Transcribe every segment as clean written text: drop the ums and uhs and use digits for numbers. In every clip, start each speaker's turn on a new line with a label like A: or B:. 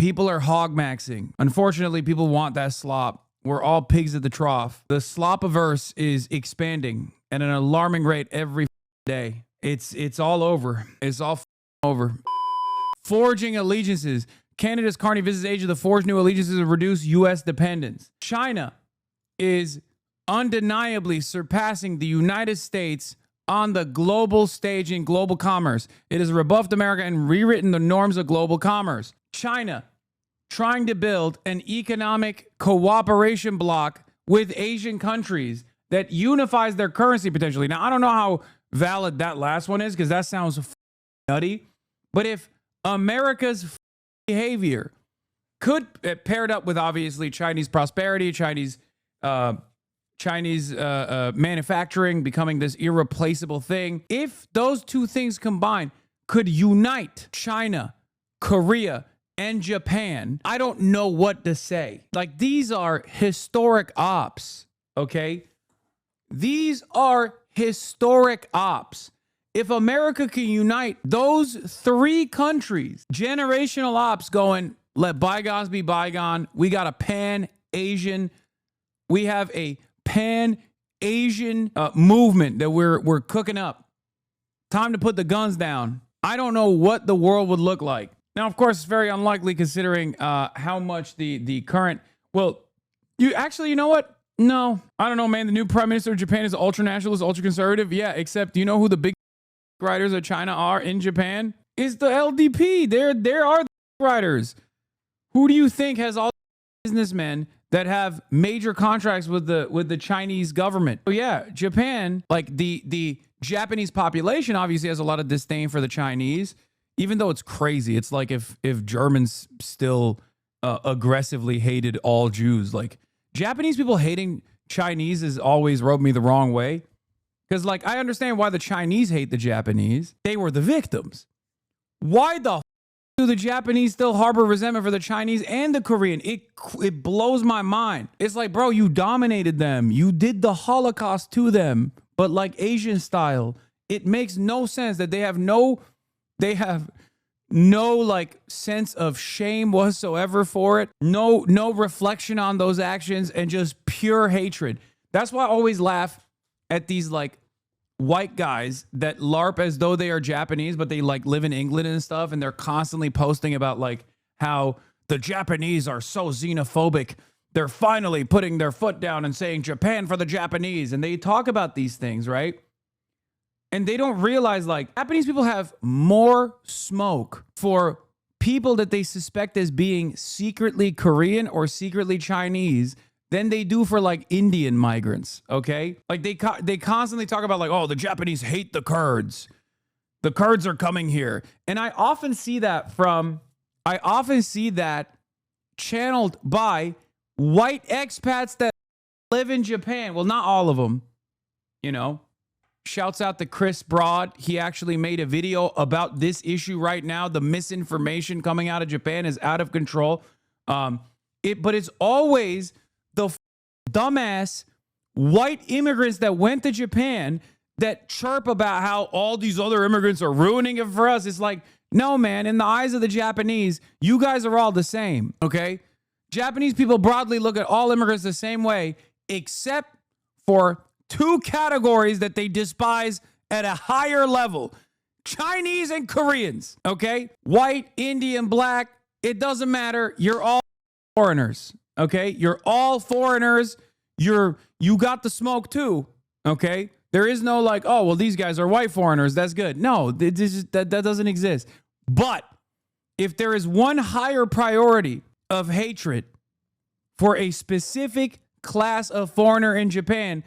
A: People are hog maxing. Unfortunately, people want that slop. We're all pigs at the trough. The slop-averse is expanding at an alarming rate every day. It's all over. It's all over. Forging allegiances. Canada's Carney visits age of the forged new allegiances to reduce U.S. dependence. China is undeniably surpassing the United States on the global stage in global commerce. It has rebuffed America and rewritten the norms of global commerce. China trying to build an economic cooperation bloc with Asian countries that unifies their currency potentially. Now, I don't know how valid that last one is because that sounds nutty. But if America's behavior could, paired up with obviously Chinese prosperity, Chinese manufacturing becoming this irreplaceable thing, if those two things combined could unite China, Korea, and Japan, I don't know what to say. Like, these are historic ops, okay? These are historic ops. If America can unite those three countries, generational ops going, let bygones be bygone. We got a pan-Asian, we have a pan-Asian movement that we're cooking up. Time to put the guns down. I don't know what the world would look like. Now, of course, it's very unlikely considering how much the current... Well, you know what? No, I don't know, man. The new prime minister of Japan is ultra-nationalist, ultra-conservative. Yeah, except do you know who the big writers of China are in Japan? It's the LDP. There are the writers. Who do you think has all the businessmen that have major contracts with the Chinese government? So yeah, Japan, like the Japanese population obviously has a lot of disdain for the Chinese, even though it's crazy. It's like if Germans still aggressively hated all Jews. Like, Japanese people hating Chinese has always rubbed me the wrong way. Because, like, I understand why the Chinese hate the Japanese. They were the victims. Why the do the Japanese still harbor resentment for the Chinese and the Korean? It blows my mind. It's like, bro, you dominated them. You did the Holocaust to them, but like Asian style. It makes no sense that they have no like sense of shame whatsoever for it. No reflection on those actions and just pure hatred. That's why I always laugh at these like white guys that LARP as though they are Japanese, but they like live in England and stuff. And they're constantly posting about like how the Japanese are so xenophobic. They're finally putting their foot down and saying Japan for the Japanese. And they talk about these things, right? And they don't realize, like, Japanese people have more smoke for people that they suspect as being secretly Korean or secretly Chinese than they do for, like, Indian migrants, okay? Like, they constantly talk about, like, oh, the Japanese hate the Kurds. The Kurds are coming here. And I often see that channeled by white expats that live in Japan. Well, not all of them, you know. Shouts out to Chris Broad. He actually made a video about this issue right now. The misinformation coming out of Japan is out of control. But it's always the dumbass white immigrants that went to Japan that chirp about how all these other immigrants are ruining it for us. It's like, no, man, in the eyes of the Japanese, you guys are all the same, okay? Japanese people broadly look at all immigrants the same way, except for two categories that they despise at a higher level: Chinese and Koreans, okay? White, Indian, black, it doesn't matter. You're all foreigners, okay? You're all foreigners. You got the smoke too, okay? There is no like, oh, well, these guys are white foreigners. That's good. No, that doesn't exist. But if there is one higher priority of hatred for a specific class of foreigner in Japan,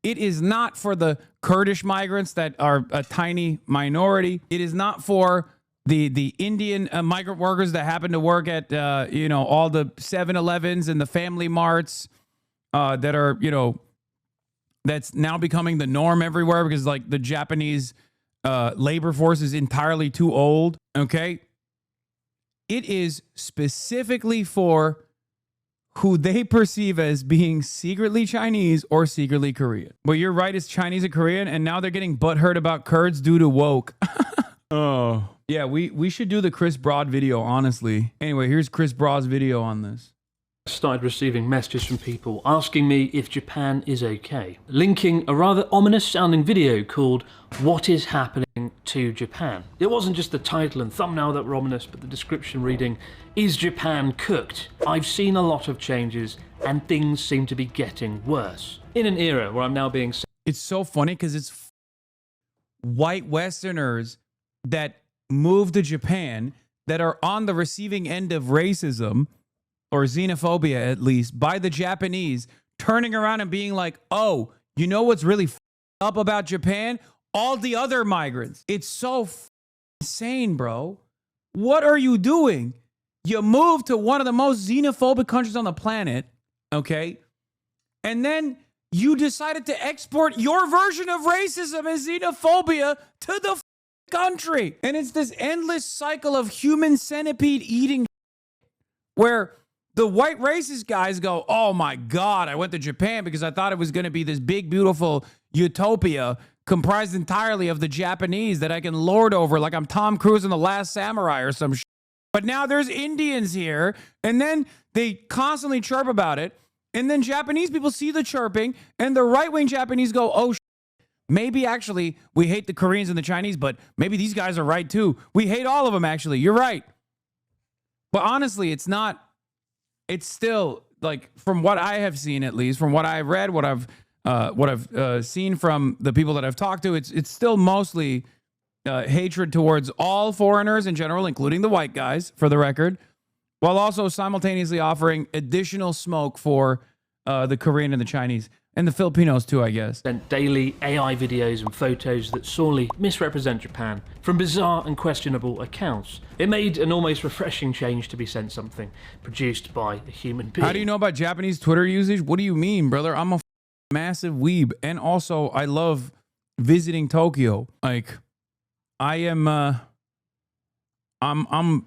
A: it is not for the Kurdish migrants that are a tiny minority. It is not for the Indian migrant workers that happen to work at, all the 7-Elevens and the Family Marts that are, that's now becoming the norm everywhere because, like, the Japanese labor force is entirely too old, okay? It is specifically for who they perceive as being secretly Chinese or secretly Korean. But you're right, it's Chinese and Korean, and now they're getting butthurt about Kurds due to woke. Oh. Yeah, we should do the Chris Broad video, honestly. Anyway, here's Chris Broad's video on this.
B: Started receiving messages from people asking me if Japan is okay, linking a rather ominous sounding video called "What is Happening to Japan?" It wasn't just the title and thumbnail that were ominous, but the description reading, "Is Japan cooked? I've seen a lot of changes and things seem to be getting worse." In an era where I'm now being...
A: It's so funny because it's white Westerners that move to Japan that are on the receiving end of racism or xenophobia, at least, by the Japanese, turning around and being like, oh, you know what's really up about Japan? All the other migrants. It's so insane, bro. What are you doing? You moved to one of the most xenophobic countries on the planet, okay? And then you decided to export your version of racism and xenophobia to the country. And it's this endless cycle of human centipede eating where the white racist guys go, oh my God, I went to Japan because I thought it was going to be this big, beautiful utopia comprised entirely of the Japanese that I can lord over like I'm Tom Cruise in The Last Samurai or some shit. But now there's Indians here, and then they constantly chirp about it. And then Japanese people see the chirping, and the right-wing Japanese go, oh, maybe actually we hate the Koreans and the Chinese, but maybe these guys are right too. We hate all of them, actually. You're right. But honestly, it's not. It's still, like, from what I have seen, at least, from what I've read, what I've seen from the people that I've talked to, it's still mostly hatred towards all foreigners in general, including the white guys, for the record, while also simultaneously offering additional smoke for the Korean and the Chinese. And the Filipinos too, I guess.
B: Daily AI videos and photos that sorely misrepresent Japan from bizarre and questionable accounts. It made an almost refreshing change to be sent something produced by a human being.
A: How do you know about Japanese Twitter usage? What do you mean, brother? I'm a massive weeb. And also, I love visiting Tokyo. Like, I am,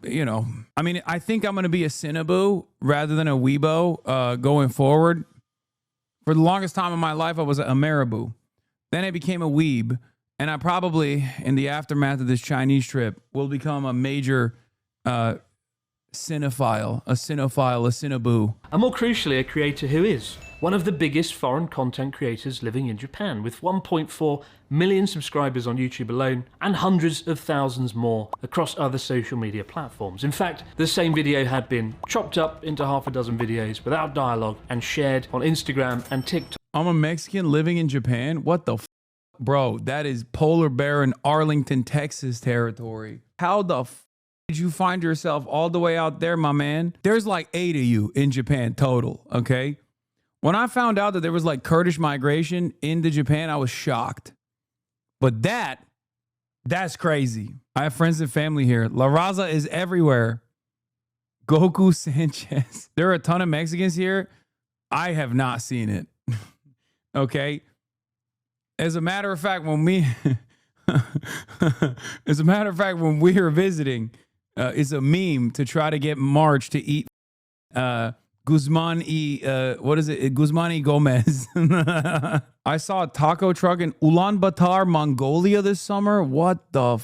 A: you know, I mean, I think I'm going to be a Cinnaboo rather than a Weebo going forward. For the longest time in my life, I was a Marabou. Then I became a weeb. And I probably, in the aftermath of this Chinese trip, will become a major cinephile, a Cinnaboo.
B: And more crucially, a creator who is one of the biggest foreign content creators living in Japan, with 1.4 million subscribers on YouTube alone and hundreds of thousands more across other social media platforms. In fact, the same video had been chopped up into half a dozen videos without dialogue and shared on Instagram and TikTok.
A: I'm a Mexican living in Japan? What the bro, that is polar bear in Arlington, Texas territory. How the did you find yourself all the way out there, my man? There's like 8 of you in Japan total, okay? When I found out that there was like Kurdish migration into Japan, I was shocked. But that's crazy. I have friends and family here. La Raza is everywhere. Goku Sanchez. There are a ton of Mexicans here. I have not seen it. Okay? As a matter of fact, when we were visiting, it's a meme to try to get March to eat Guzman y Gomez. I saw a taco truck in Ulaanbaatar, Mongolia this summer. What the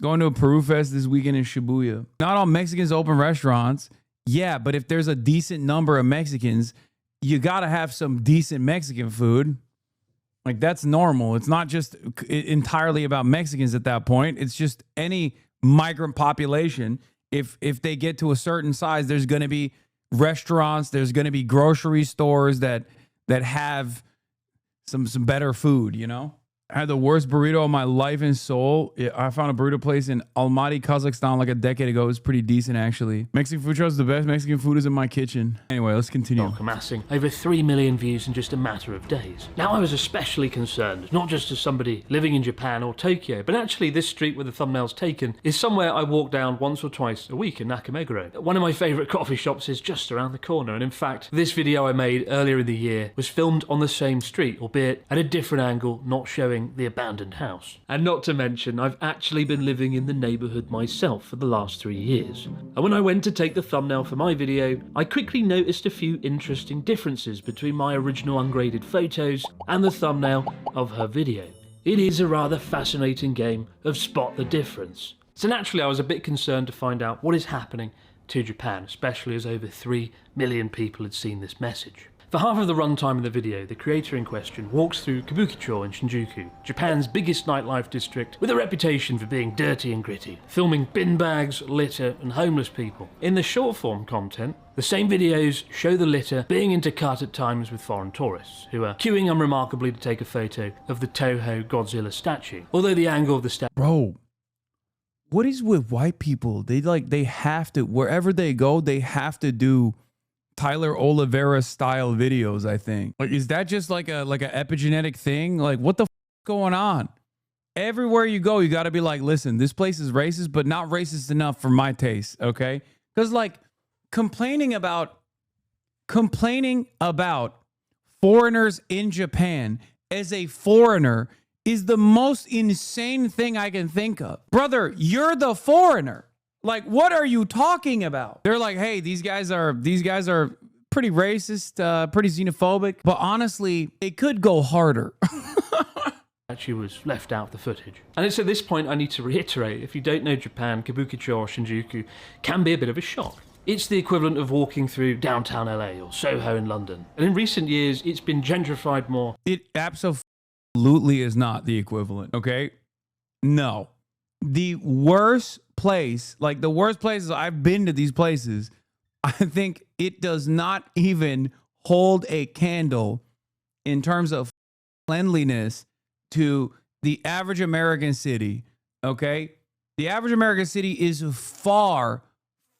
A: going to a Peru Fest this weekend in Shibuya. Not all Mexicans open restaurants. Yeah, but if there's a decent number of Mexicans, you got to have some decent Mexican food. Like, that's normal. It's not just entirely about Mexicans at that point. It's just any migrant population. If they get to a certain size, there's going to be restaurants, there's going to be grocery stores that have some better food, you know? I had the worst burrito of my life in Seoul. I found a burrito place in Almaty, Kazakhstan like a decade ago. It was pretty decent, actually. Mexican food truck is the best. Mexican food is in my kitchen. Anyway, let's continue.
B: Amassing over 3 million views in just a matter of days. Now, I was especially concerned, not just as somebody living in Japan or Tokyo, but actually this street where the thumbnail's taken is somewhere I walk down once or twice a week in Nakameguro. One of my favourite coffee shops is just around the corner, and in fact, this video I made earlier in the year was filmed on the same street, albeit at a different angle, not showing the abandoned house. And not to mention, I've actually been living in the neighbourhood myself for the last 3 years. And when I went to take the thumbnail for my video, I quickly noticed a few interesting differences between my original ungraded photos and the thumbnail of her video. It is a rather fascinating game of spot the difference. So naturally I was a bit concerned to find out what is happening to Japan, especially as over 3 million people had seen this message. For half of the runtime of the video, the creator in question walks through Kabukicho in Shinjuku, Japan's biggest nightlife district with a reputation for being dirty and gritty, filming bin bags, litter and homeless people. In the short form content, the same videos show the litter being intercut at times with foreign tourists, who are queuing unremarkably to take a photo of the Toho Godzilla statue, although the angle of the statue...
A: Bro, what is with white people? They have to, wherever they go, they have to do Tyler Oliveira style videos, I think. Like, is that just like a epigenetic thing? Like, what the f is going on? Everywhere you go, you got to be like, listen, this place is racist, but not racist enough for my taste, okay? Because like complaining about foreigners in Japan as a foreigner is the most insane thing I can think of. Brother, you're the foreigner. Like, what are you talking about? They're like, hey, these guys are pretty racist, pretty xenophobic, but honestly, they could go harder.
B: She was left out of the footage. And it's at this point I need to reiterate, if you don't know Japan, Kabukicho or Shinjuku can be a bit of a shock. It's the equivalent of walking through downtown LA or Soho in London. And in recent years, it's been gentrified more.
A: It absolutely is not the equivalent, okay? No. The worst place, like the worst places I've been to these places, I think it does not even hold a candle in terms of cleanliness to the average American city, okay? The average American city is far,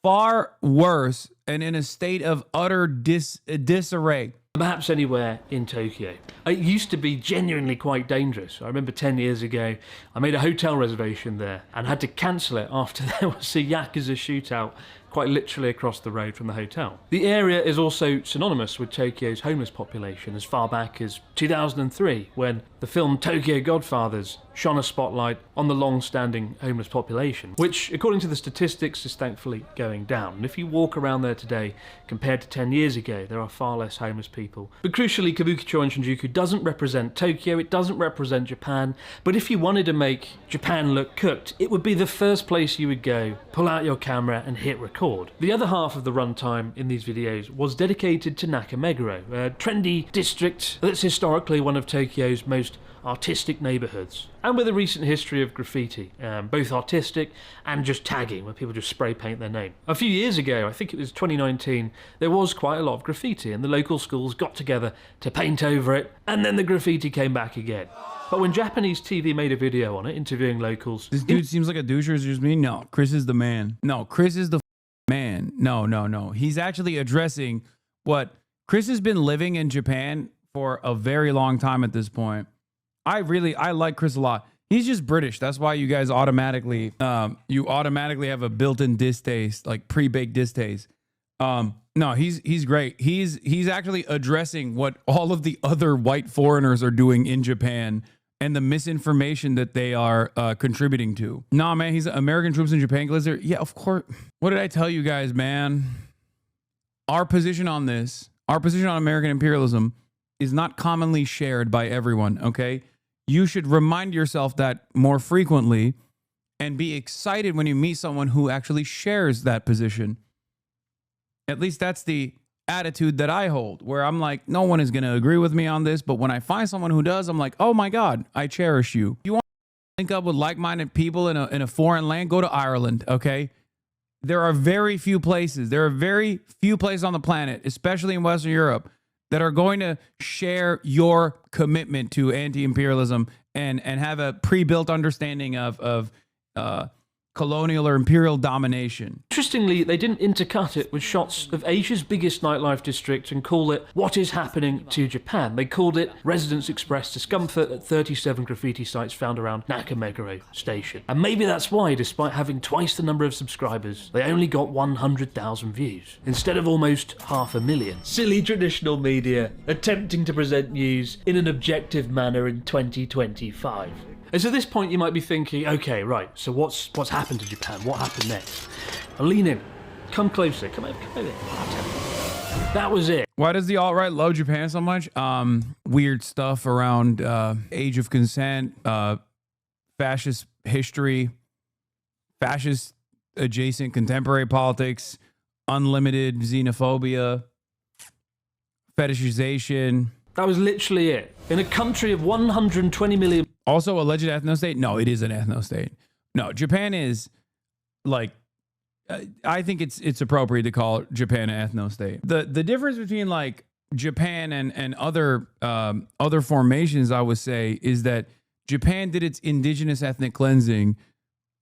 A: far worse and in a state of utter disarray.
B: Perhaps anywhere in Tokyo. It used to be genuinely quite dangerous. I remember 10 years ago, I made a hotel reservation there and had to cancel it after there was a Yakuza shootout quite literally across the road from the hotel. The area is also synonymous with Tokyo's homeless population as far back as 2003, when the film Tokyo Godfathers shone a spotlight on the long-standing homeless population, which, according to the statistics, is thankfully going down. And if you walk around there today, compared to 10 years ago, there are far less homeless people. But crucially, Kabukicho and Shinjuku doesn't represent Tokyo, it doesn't represent Japan, but if you wanted to make Japan look cooked, it would be the first place you would go, pull out your camera and hit record. The other half of the runtime in these videos was dedicated to Nakameguro, a trendy district that's historically one of Tokyo's most artistic neighbourhoods, and with a recent history of graffiti, both artistic and just tagging, where people just spray paint their name. A few years ago, I think it was 2019, there was quite a lot of graffiti, and the local schools got together to paint over it, and then the graffiti came back again. But when Japanese TV made a video on it, interviewing locals...
A: This dude seems like a doucher, is just me? No, Chris is the man. No, Chris is the man. No. He's actually addressing what... Chris has been living in Japan for a very long time at this point. I like Chris a lot. He's just British. That's why you guys automatically have a built-in distaste, like pre-baked distaste. No, he's great. He's actually addressing what all of the other white foreigners are doing in Japan and the misinformation that they are contributing to. Nah, man, he's American troops in Japan. Glizzard. Yeah, of course. What did I tell you guys, man? Our position on this, our position on American imperialism is not commonly shared by everyone, okay? You should remind yourself that more frequently and be excited when you meet someone who actually shares that position. At least that's the attitude that I hold, where I'm like, no one is going to agree with me on this, but when I find someone who does, I'm like, oh my God, I cherish you. You want to link up with like-minded people in a foreign land? Go to Ireland, okay? There are very few places on the planet, especially in Western Europe, that are going to share your commitment to anti-imperialism and have a pre-built understanding of colonial or imperial domination.
B: Interestingly, they didn't intercut it with shots of Asia's biggest nightlife district and call it What is Happening to Japan. They called it Residents Express Discomfort at 37 graffiti sites found around Nakameguro Station. And maybe that's why, despite having twice the number of subscribers, they only got 100,000 views, instead of almost 500,000. Silly traditional media attempting to present news in an objective manner in 2025. And so at this point you might be thinking, okay, right, so what's happened to Japan? What happened next? Now lean in, come closer, come over. That was it.
A: Why does the alt-right love Japan so much? Weird stuff around age of consent, fascist history, fascist adjacent contemporary politics, unlimited xenophobia, fetishization.
B: That was literally it. In a country of 120 million.
A: Also, alleged ethno-state? No, it is an ethno-state. No, Japan is like, I think it's appropriate to call Japan an ethno-state. The difference between like Japan and other formations, I would say, is that Japan did its indigenous ethnic cleansing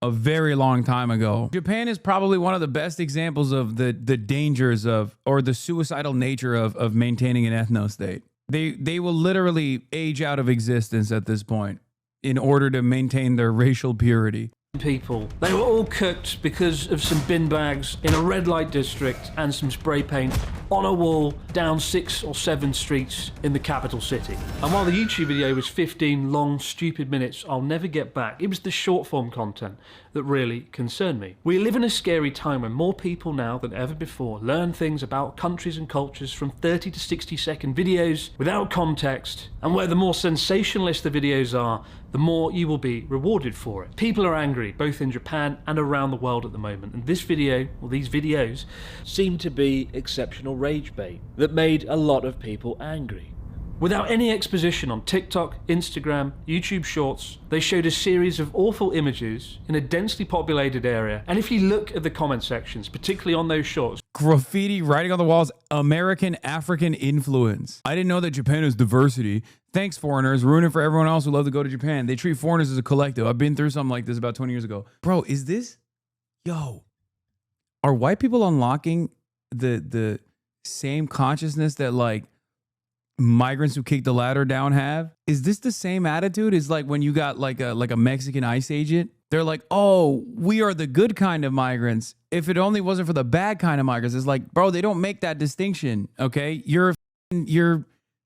A: a very long time ago. Japan is probably one of the best examples of the dangers of, or the suicidal nature of maintaining an ethno-state. They will literally age out of existence at this point in order to maintain their racial purity.
B: People. They were all cooked because of some bin bags in a red light district and some spray paint on a wall down 6 or 7 streets in the capital city. And while the YouTube video was 15 long, stupid minutes I'll never get back, it was the short form content that really concerned me. We live in a scary time when more people now than ever before learn things about countries and cultures from 30 to 60-second videos without context, and where the more sensationalist the videos are, the more you will be rewarded for it. People are angry, both in Japan and around the world at the moment, and this video, or these videos, seem to be exceptional rage bait that made a lot of people angry. Without any exposition on TikTok, Instagram, YouTube Shorts, they showed a series of awful images in a densely populated area, and if you look at the comment sections, particularly on those shorts,
A: graffiti writing on the walls, American African influence. I didn't know that Japan is diversity. Thanks, foreigners. Ruin it for everyone else who love to go to Japan. They treat foreigners as a collective. I've been through something like this about 20 years ago. Bro, is this... Yo. Are white people unlocking the same consciousness that, like, migrants who kick the ladder down have? Is this the same attitude as, like, when you got, like a Mexican ICE agent? They're like, oh, we are the good kind of migrants. If it only wasn't for the bad kind of migrants. It's like, bro, they don't make that distinction, okay? You're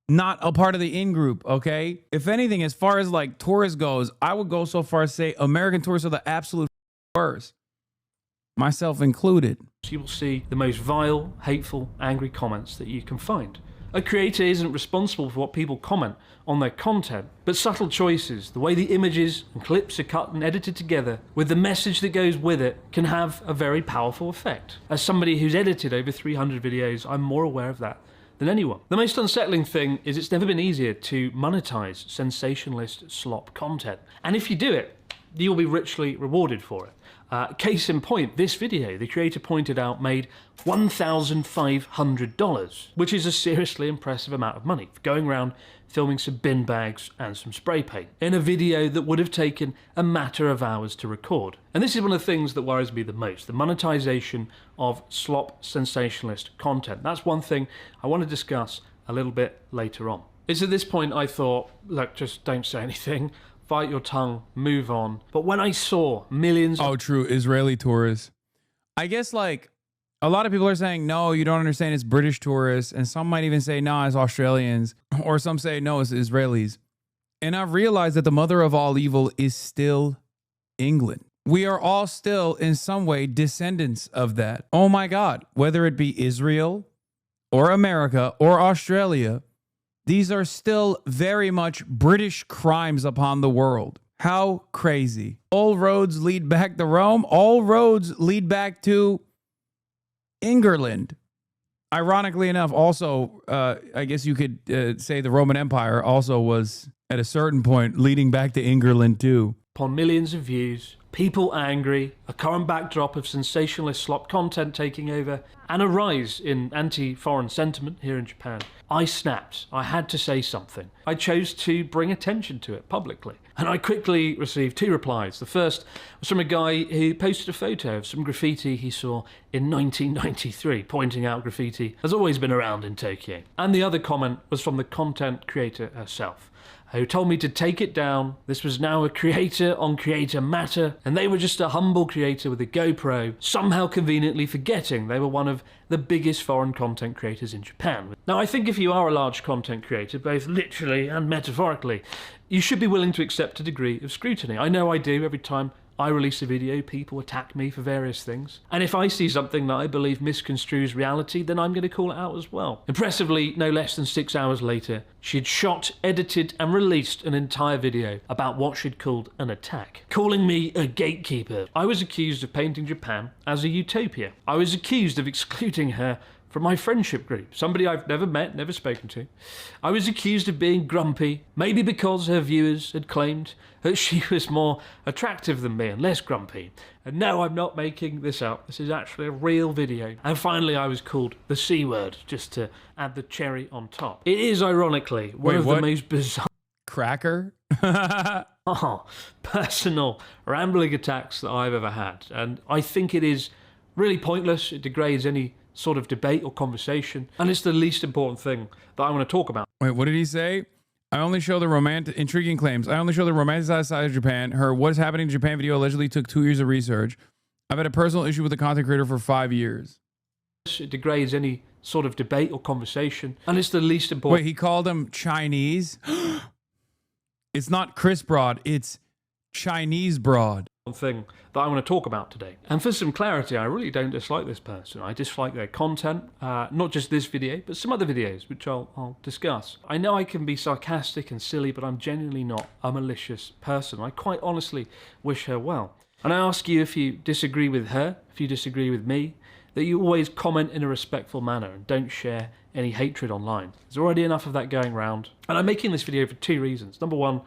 A: not a part of the in-group, okay? If anything, as far as like tourists goes, I would go so far as to say American tourists are the absolute worst, myself included.
B: you will see the most vile, hateful, angry comments that you can find. A creator isn't responsible for what people comment on their content, but subtle choices, the way the images and clips are cut and edited together, with the message that goes with it, can have a very powerful effect. As somebody who's edited over 300 videos, I'm more aware of that than anyone. The most unsettling thing is it's never been easier to monetize sensationalist slop content. And if you do it, you'll be richly rewarded for it. Case in point, this video, the creator pointed out, made $1,500, which is a seriously impressive amount of money for going around filming some bin bags and some spray paint in a video that would have taken a matter of hours to record. And this is one of the things that worries me the most, the monetization of slop sensationalist content. That's one thing I want to discuss a little bit later on. It's at this point I thought, look, just don't say anything. Bite your tongue, move on. But when I saw millions...
A: Oh, true. Israeli tourists. I guess, like, a lot of people are saying, no, you don't understand, it's British tourists. And some might even say, no, it's Australians. Or some say, no, it's Israelis. And I've realized that the mother of all evil is still England. We are all still, in some way, descendants of that. Oh, my God. Whether it be Israel or America or Australia, these are still very much British crimes upon the world. How crazy. All roads lead back to Rome. All roads lead back to England. Ironically enough, also, I guess you could say the Roman Empire also was, at a certain point, leading back to England too.
B: Upon millions of views, people angry, a current backdrop of sensationalist slop content taking over, and a rise in anti-foreign sentiment here in Japan, I snapped. I had to say something. I chose to bring attention to it publicly. And I quickly received 2 replies. The first was from a guy who posted a photo of some graffiti he saw in 1993, pointing out graffiti has always been around in Tokyo. And the other comment was from the content creator herself, who told me to take it down. This was now a creator on creator matter, and they were just a humble creator with a GoPro, somehow conveniently forgetting they were one of the biggest foreign content creators in Japan. Now, I think if you are a large content creator, both literally and metaphorically, you should be willing to accept a degree of scrutiny. I know I do every time I release a video, people attack me for various things. And if I see something that I believe misconstrues reality, then I'm going to call it out as well. Impressively, no less than 6 hours later, she'd shot, edited, and released an entire video about what she'd called an attack, calling me a gatekeeper. I was accused of painting Japan as a utopia. I was accused of excluding her from my friendship group, somebody I've never met, never spoken to. I was accused of being grumpy, maybe because her viewers had claimed that she was more attractive than me and less grumpy. And no, I'm not making this up. This is actually a real video. And finally, I was called the C word, just to add the cherry on top. It is, ironically, one of the most bizarre...
A: Cracker?
B: Personal, rambling attacks that I've ever had. And I think it is really pointless. It degrades any sort of debate or conversation, and it's the least important thing that I want to talk about.
A: Wait, what did he say? I only show the intriguing claims. I only show the romanticized side of Japan. Her What is Happening in Japan video allegedly took 2 years of research. I've had a personal issue with the content creator for 5 years.
B: It degrades any sort of debate or conversation, and it's the least important.
A: Wait, he called him Chinese? It's not Chris Broad, it's Chinese Broad.
B: Thing that I want to talk about today. And for some clarity, I really don't dislike this person. I dislike their content, not just this video, but some other videos, which I'll discuss. I know I can be sarcastic and silly, but I'm genuinely not a malicious person. I quite honestly wish her well. And I ask you, if you disagree with her, if you disagree with me, that you always comment in a respectful manner and don't share any hatred online. There's already enough of that going around. And I'm making this video for 2 reasons. Number one,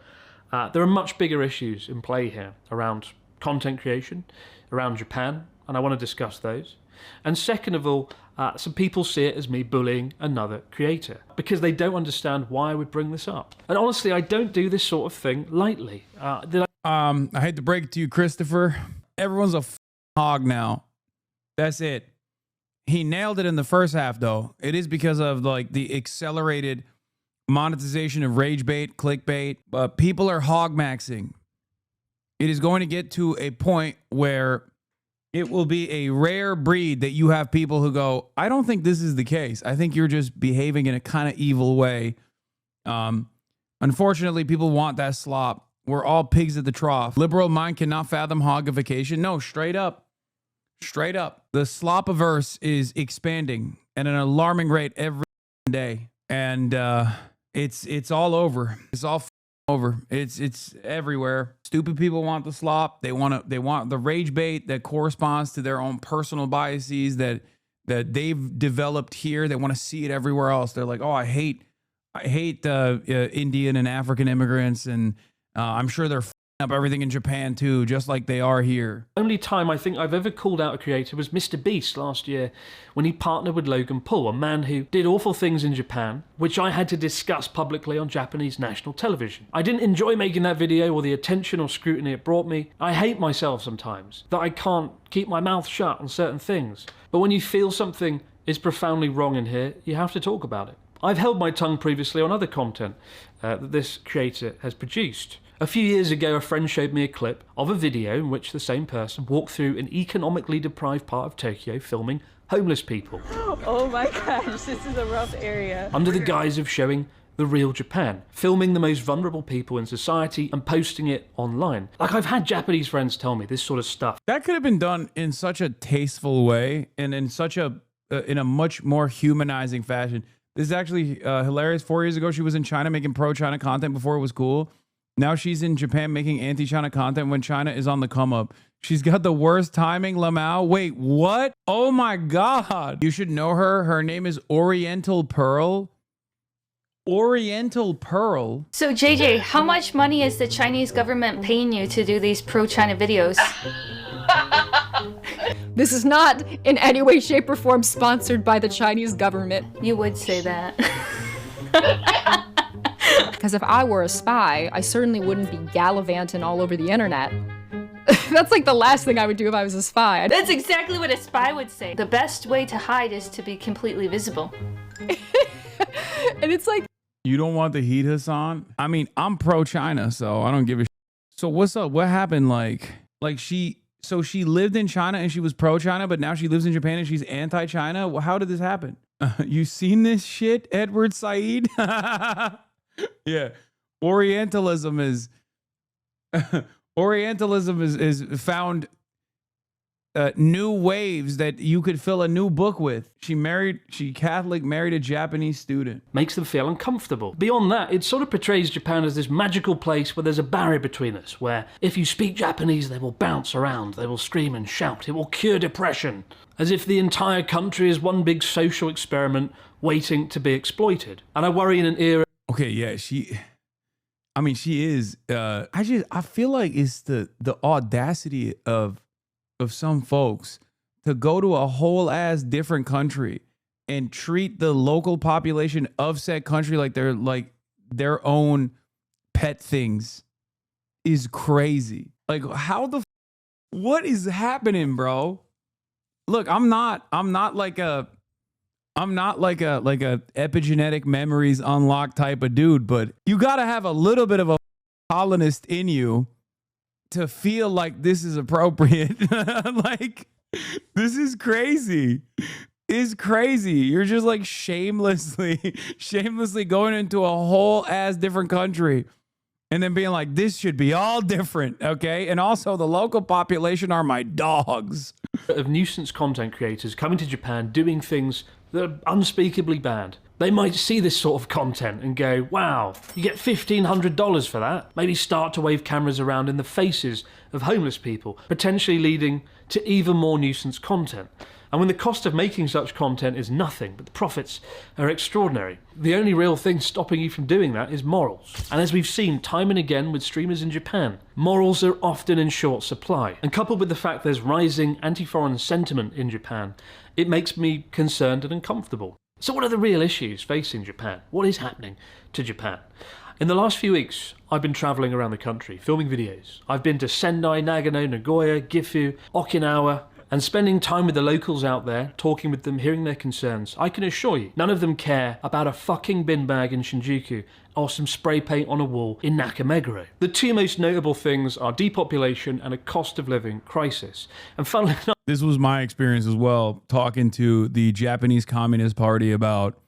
B: there are much bigger issues in play here around content creation, around Japan, and I want to discuss those. And second of all, some people see it as me bullying another creator because they don't understand why I would bring this up. And honestly, I don't do this sort of thing lightly.
A: I hate to break it to you, Christopher. Everyone's a hog now. That's it. He nailed it in the first half, though. It is because of like the accelerated monetization of rage bait, clickbait. People are hog maxing. It is going to get to a point where it will be a rare breed that you have people who go, I don't think this is the case. I think you're just behaving in a kind of evil way. Unfortunately, people want that slop. We're all pigs at the trough. Liberal mind cannot fathom hogification. No, straight up. Straight up. The slop-averse is expanding at an alarming rate every day. And it's all over. It's all over. It's everywhere. Stupid people want the slop. They want the rage bait that corresponds to their own personal biases that they've developed here. They want to see it everywhere else. They're like, oh, I hate Indian and African immigrants, and I'm sure they're up everything in Japan too, just like they are here.
B: Only time I think I've ever called out a creator was Mr. Beast last year when he partnered with Logan Paul, a man who did awful things in Japan, which I had to discuss publicly on Japanese national television. I didn't enjoy making that video or the attention or scrutiny it brought me. I hate myself sometimes that I can't keep my mouth shut on certain things. But when you feel something is profoundly wrong in here, you have to talk about it. I've held my tongue previously on other content that this creator has produced. A few years ago, a friend showed me a clip of a video in which the same person walked through an economically deprived part of Tokyo filming homeless people.
C: Oh my gosh, this is a rough area.
B: Under the guise of showing the real Japan, filming the most vulnerable people in society and posting it online. Like, I've had Japanese friends tell me this sort of stuff.
A: That could have been done in such a tasteful way and in such a in a much more humanizing fashion. This is actually hilarious. 4 years ago, she was in China making pro-China content before it was cool. Now she's in Japan making anti-China content when China is on the come up. She's got the worst timing, Lamau. Wait, what? Oh my God. You should know her. Her name is Oriental Pearl. Oriental Pearl?
D: So JJ, how much money is the Chinese government paying you to do these pro-China videos?
C: This is not in any way, shape, or form sponsored by the Chinese government.
D: You would say that.
C: Because if I were a spy, I certainly wouldn't be gallivanting all over the internet. That's like the last thing I would do if I was a spy.
D: That's exactly what a spy would say. The best way to hide is to be completely visible.
C: And it's like...
A: You don't want the heat, Hassan? I mean, I'm pro-China, so I don't give a shit. So what's up? What happened? So she lived in China and she was pro-China, but now she lives in Japan and she's anti-China? Well, how did this happen? You seen this shit, Edward Said? Yeah. Orientalism is Orientalism is found new waves that you could fill a new book with. She Catholic, married a Japanese student.
B: Makes them feel uncomfortable. Beyond that, it sort of portrays Japan as this magical place where there's a barrier between us, where if you speak Japanese, they will bounce around, they will scream and shout, it will cure depression. As if the entire country is one big social experiment waiting to be exploited. And I worry in an era...
A: Okay, yeah, she is. I feel like it's the audacity of some folks to go to a whole ass different country and treat the local population of said country like they're like their own pet things is crazy. Like what is happening, bro? Look, I'm not like a epigenetic memories unlocked type of dude, but you got to have a little bit of a colonist in you to feel like this is appropriate. Like, this is crazy. It's crazy. You're just like shamelessly going into a whole ass different country and then being like, this should be all different, okay? And also the local population are my dogs.
B: Of nuisance content creators coming to Japan doing things that are unspeakably bad. They might see this sort of content and go, wow, you get $1,500 for that. Maybe start to wave cameras around in the faces of homeless people, potentially leading to even more nuisance content. And when the cost of making such content is nothing, but the profits are extraordinary, the only real thing stopping you from doing that is morals. And as we've seen time and again with streamers in Japan, morals are often in short supply. And coupled with the fact there's rising anti-foreign sentiment in Japan, it makes me concerned and uncomfortable. So what are the real issues facing Japan? What is happening to Japan? In the last few weeks, I've been travelling around the country, filming videos. I've been to Sendai, Nagano, Nagoya, Gifu, Okinawa, and spending time with the locals out there, talking with them, hearing their concerns. I can assure you, none of them care about a fucking bin bag in Shinjuku or some spray paint on a wall in Nakameguro. The two most notable things are depopulation and a cost of living crisis. And funnily enough,
A: this was my experience as well, talking to the Japanese Communist Party about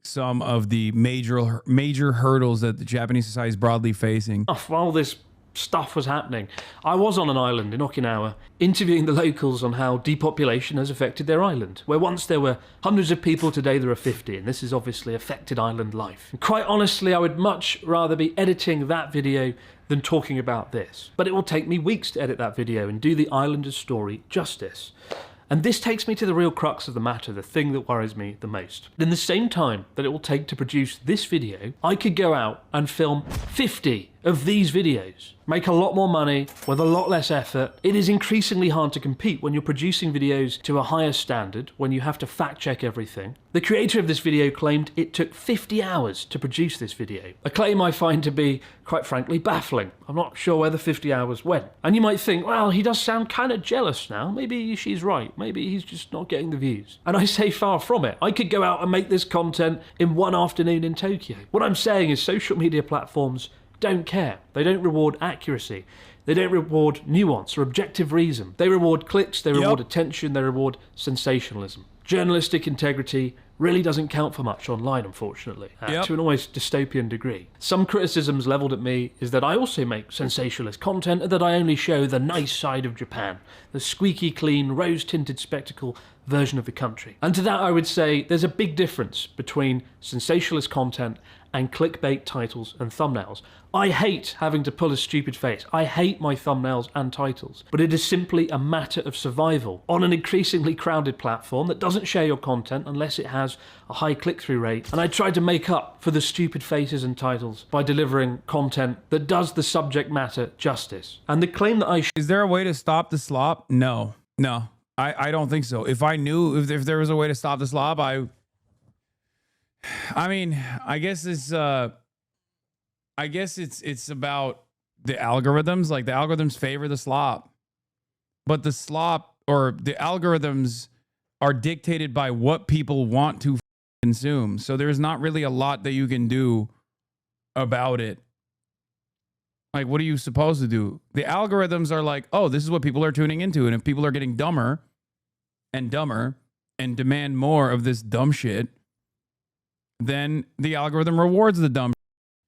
A: some of the major hurdles that the Japanese society is broadly facing.
B: while this stuff was happening, I was on an island in Okinawa interviewing the locals on how depopulation has affected their island, where once there were hundreds of people, today there are 50, and this has obviously affected island life. And quite honestly, I would much rather be editing that video than talking about this. But it will take me weeks to edit that video and do the islanders' story justice. And this takes me to the real crux of the matter, the thing that worries me the most. In the same time that it will take to produce this video, I could go out and film 50 of these videos, make a lot more money with a lot less effort. It is increasingly hard to compete when you're producing videos to a higher standard, when you have to fact check everything. The creator of this video claimed it took 50 hours to produce this video, a claim I find to be, quite frankly, baffling. I'm not sure where the 50 hours went. And you might think, well, he does sound kind of jealous now. Maybe she's right. Maybe he's just not getting the views. And I say far from it. I could go out and make this content in one afternoon in Tokyo. What I'm saying is social media platforms don't care. They don't reward accuracy. They don't reward nuance or objective reason. They reward clicks, they reward attention, they reward sensationalism. Journalistic integrity really doesn't count for much online, unfortunately, to an almost dystopian degree. Some criticisms levelled at me is that I also make sensationalist content and that I only show the nice side of Japan, the squeaky clean, rose-tinted spectacle version of the country. And to that I would say there's a big difference between sensationalist content and clickbait titles and thumbnails. I hate having to pull a stupid face. I hate my thumbnails and titles. But it is simply a matter of survival on an increasingly crowded platform that doesn't share your content unless it has a high click-through rate. And I try to make up for the stupid faces and titles by delivering content that does the subject matter justice. And the claim that
A: Is there a way to stop the slop? No. I don't think so. If I knew if there was a way to stop the slop, I mean, I guess it's about the algorithms. Like, the algorithms favor the slop, but the slop or the algorithms are dictated by what people want to consume. So there's not really a lot that you can do about it. Like, what are you supposed to do? The algorithms are like, oh, this is what people are tuning into. And if people are getting dumber and demand more of this dumb shit, then the algorithm rewards the dumb shit.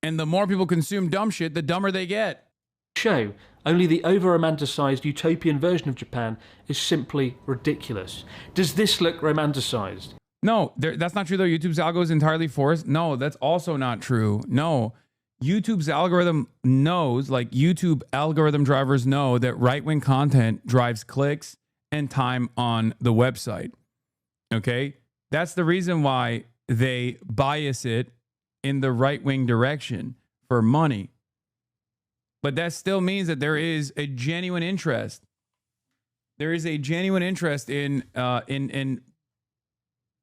A: And the more people consume dumb shit, the dumber they get.
B: Show Only the over-romanticized utopian version of Japan is simply ridiculous. Does this look romanticized?
A: No, that's not true though. YouTube's algo is entirely forced. No, that's also not true. No, YouTube's algorithm knows, like YouTube algorithm drivers know that right-wing content drives clicks and time on the website. Okay? That's the reason why they bias it in the right-wing direction for money. But that still means that there is a genuine interest. There is a genuine interest in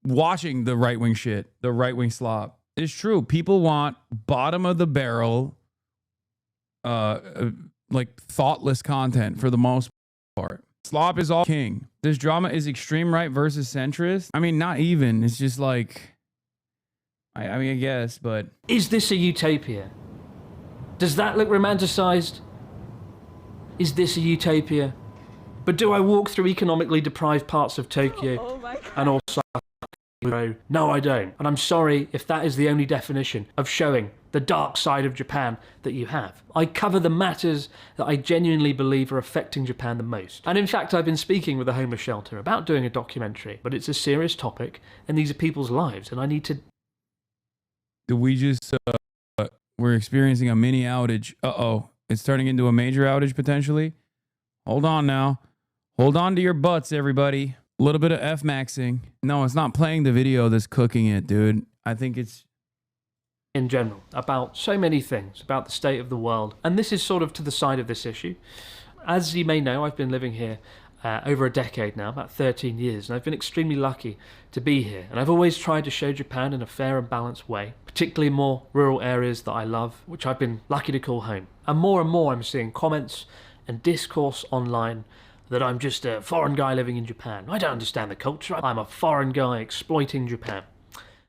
A: watching the right-wing shit, the right-wing slop. It's true. People want bottom of the barrel, like thoughtless content for the most part. Slop is all king. This drama is extreme right versus centrist. I mean, not even. It's just like, I mean, I guess, but.
B: Is this a utopia? Does that look romanticized? Is this a utopia? But do I walk through economically deprived parts of Tokyo and also no, I don't. And I'm sorry if that is the only definition of showing the dark side of Japan that you have. I cover the matters that I genuinely believe are affecting Japan the most. And in fact, I've been speaking with a homeless shelter about doing a documentary, but it's a serious topic and these are people's lives and I need to...
A: We just, we're experiencing a mini outage. Uh-oh. It's turning into a major outage potentially. Hold on now. Hold on to your butts, everybody. A little bit of F-maxing. No, it's not playing the video that's cooking it, dude. I think it's...
B: in general, about so many things, about the state of the world. And this is sort of to the side of this issue. As you may know, I've been living here over a decade now, about 13 years, and I've been extremely lucky to be here. And I've always tried to show Japan in a fair and balanced way, particularly more rural areas that I love, which I've been lucky to call home. And more I'm seeing comments and discourse online that I'm just a foreign guy living in Japan. I don't understand the culture. I'm a foreign guy exploiting Japan.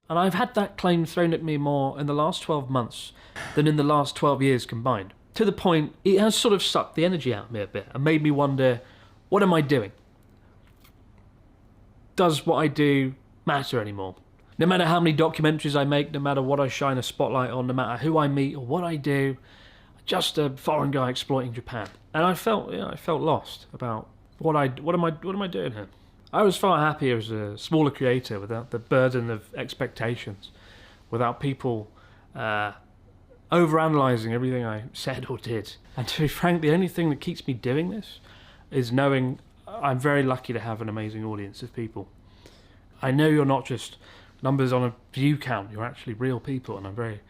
B: And I've had that claim thrown at me more in the last 12 months than in the last 12 years combined. To the point, it has sort of sucked the energy out of me a bit and made me wonder, what am I doing? Does what I do matter anymore? No matter how many documentaries I make, no matter what I shine a spotlight on, no matter who I meet or what I do, just a foreign guy exploiting Japan. And I felt lost about what am I doing here? I was far happier as a smaller creator without the burden of expectations, without people overanalyzing everything I said or did. And to be frank, the only thing that keeps me doing this is knowing I'm very lucky to have an amazing audience of people. I know you're not just numbers on a view count, you're actually real people, and I'm very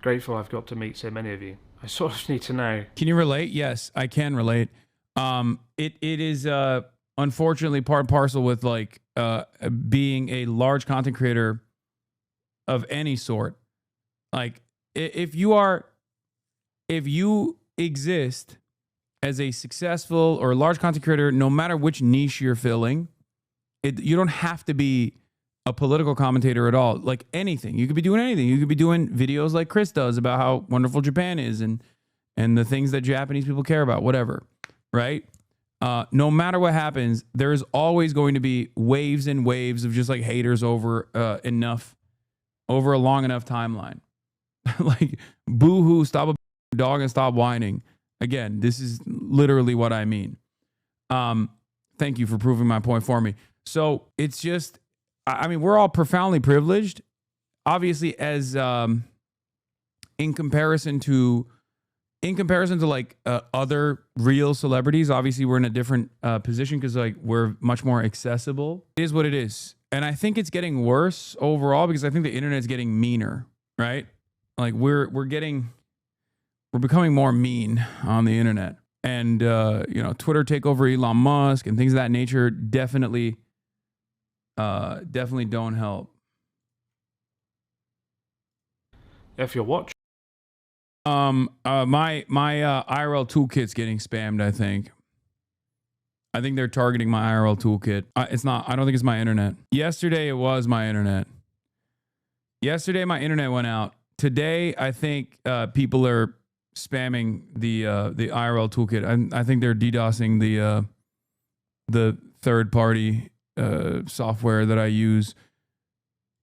B: grateful I've got to meet so many of you. I sort of need to know.
A: Can you relate? Yes, I can relate. It is unfortunately part and parcel with like being a large content creator of any sort. Like if you exist as a successful or large content creator, no matter which niche you're filling, you don't have to be a political commentator at all. Like anything, you could be doing anything. You could be doing videos like Chris does about how wonderful Japan is and the things that Japanese people care about, whatever, right? No matter what happens, there's always going to be waves and waves of just like haters over a long enough timeline. Like, boo-hoo, stop a dog and stop whining. Again, this is literally what I mean. Thank you for proving my point for me. So it's just, I mean, we're all profoundly privileged, obviously, as in comparison to like other real celebrities. Obviously, we're in a different position because like we're much more accessible. It is what it is, and I think it's getting worse overall because I think the internet's getting meaner, right? Like we're becoming more mean on the internet, and Twitter take over Elon Musk and things of that nature definitely don't help.
B: If you're watching,
A: my IRL toolkit's getting spammed. I think they're targeting my IRL toolkit. It's not. I don't think it's my internet. Yesterday it was my internet. Yesterday my internet went out. Today I think people are spamming the IRL toolkit. I think they're DDoSing the third party software that I use,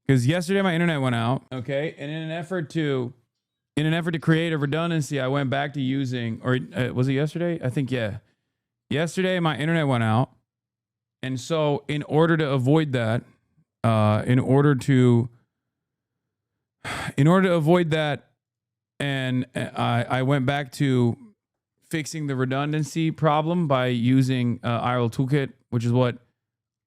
A: because yesterday my internet went out. Okay, and in an effort to in an effort to create a redundancy, I went back to using, or was it yesterday? I think, yeah. Yesterday, my internet went out. And so in order to avoid that, in order to avoid that, and I went back to fixing the redundancy problem by using IRL Toolkit, which is what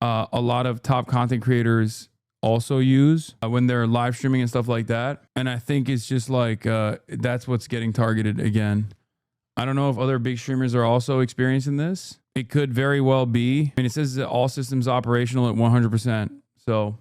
A: a lot of top content creators also use when they're live streaming and stuff like that. And I think it's just like that's what's getting targeted again. I don't know if other big streamers are also experiencing this. It could very well be. I mean, it says that all systems operational at 100%. So